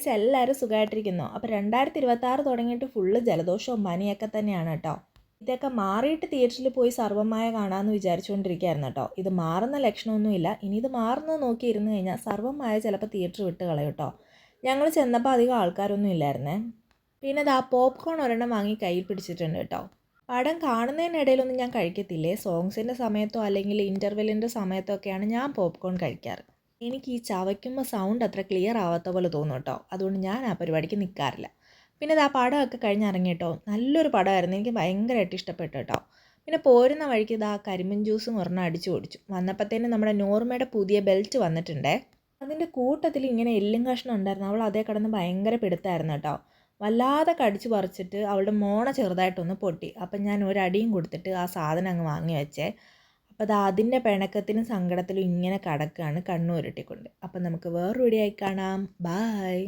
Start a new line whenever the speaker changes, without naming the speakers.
Guys, എല്ലാവരും സുഖമായിട്ടിരിക്കുന്നു. അപ്പോൾ 2026 തുടങ്ങിയിട്ട് ഫുള്ള് ജലദോഷവും പനിയൊക്കെ തന്നെയാണ് കേട്ടോ. ഇതൊക്കെ മാറിയിട്ട് തിയേറ്ററിൽ പോയി സർവ്വമായ കാണാമെന്ന് വിചാരിച്ചുകൊണ്ടിരിക്കുകയായിരുന്നു കേട്ടോ. ഇത് മാറുന്ന ലക്ഷണമൊന്നുമില്ല. ഇനി ഇത് മാറുന്നത് നോക്കിയിരുന്നു കഴിഞ്ഞാൽ സർവ്വമായ ചിലപ്പോൾ തിയേറ്റർ വിട്ട് കളയും കേട്ടോ. ഞങ്ങൾ ചെന്നപ്പോൾ അധികം ആൾക്കാരൊന്നും ഇല്ലായിരുന്നേ. പിന്നെ ഇതാ പോപ്കോൺ ഒരെണ്ണം വാങ്ങി കയ്യിൽ പിടിച്ചിട്ടുണ്ട് കേട്ടോ. പടം കാണുന്നതിനിടയിലൊന്നും ഞാൻ കഴിക്കത്തില്ലേ. സോങ്സിൻ്റെ സമയത്തോ അല്ലെങ്കിൽ ഇൻ്റർവെല്ലിൻ്റെ സമയത്തോ ഒക്കെയാണ് ഞാൻ പോപ്കോൺ കഴിക്കാറ്. എനിക്ക് ഈ ചവയ്ക്കുമ്പോൾ സൗണ്ട് അത്ര ക്ലിയർ ആവാത്ത പോലെ തോന്നും കേട്ടോ. അതുകൊണ്ട് ഞാൻ ആ പരിപാടിക്ക് നിൽക്കാറില്ല. പിന്നെ ഇത് ആ പടമൊക്കെ കഴിഞ്ഞിറങ്ങി കേട്ടോ. നല്ലൊരു പടമായിരുന്നു, എനിക്ക് ഭയങ്കരമായിട്ട് ഇഷ്ടപ്പെട്ടു കേട്ടോ. പിന്നെ പോരുന്ന വഴിക്ക് ഇതാ കരിമ്പിൻ ജ്യൂസും ഒരെണ്ണം അടിച്ചു ഓടിച്ചു. വന്നപ്പോഴത്തേനും നമ്മുടെ നോർമയുടെ പുതിയ ബെൽറ്റ് വന്നിട്ടുണ്ടേ. അതിൻ്റെ കൂട്ടത്തിൽ ഇങ്ങനെ എല്ലും കഷ്ണം ഉണ്ടായിരുന്നു. അവൾ അതേ കിടന്ന് ഭയങ്കര പിടുത്തായിരുന്നു കേട്ടോ. വല്ലാതെ കടിച്ചു പറിച്ചിട്ട് അവളുടെ മോണ ചെറുതായിട്ടൊന്ന് പൊട്ടി. അപ്പം ഞാൻ ഒരടിയും കൊടുത്തിട്ട് ആ സാധനം അങ്ങ് വാങ്ങി വെച്ചേ. അപ്പോൾ അത് അതിൻ്റെ പിണക്കത്തിനും സങ്കടത്തിലും ഇങ്ങനെ കിടക്കുകയാണ് കണ്ണുരുട്ടിക്കൊണ്ട്. അപ്പം നമുക്ക് വേറൊരു വീഡിയോ ആയി കാണാം. ബായ്.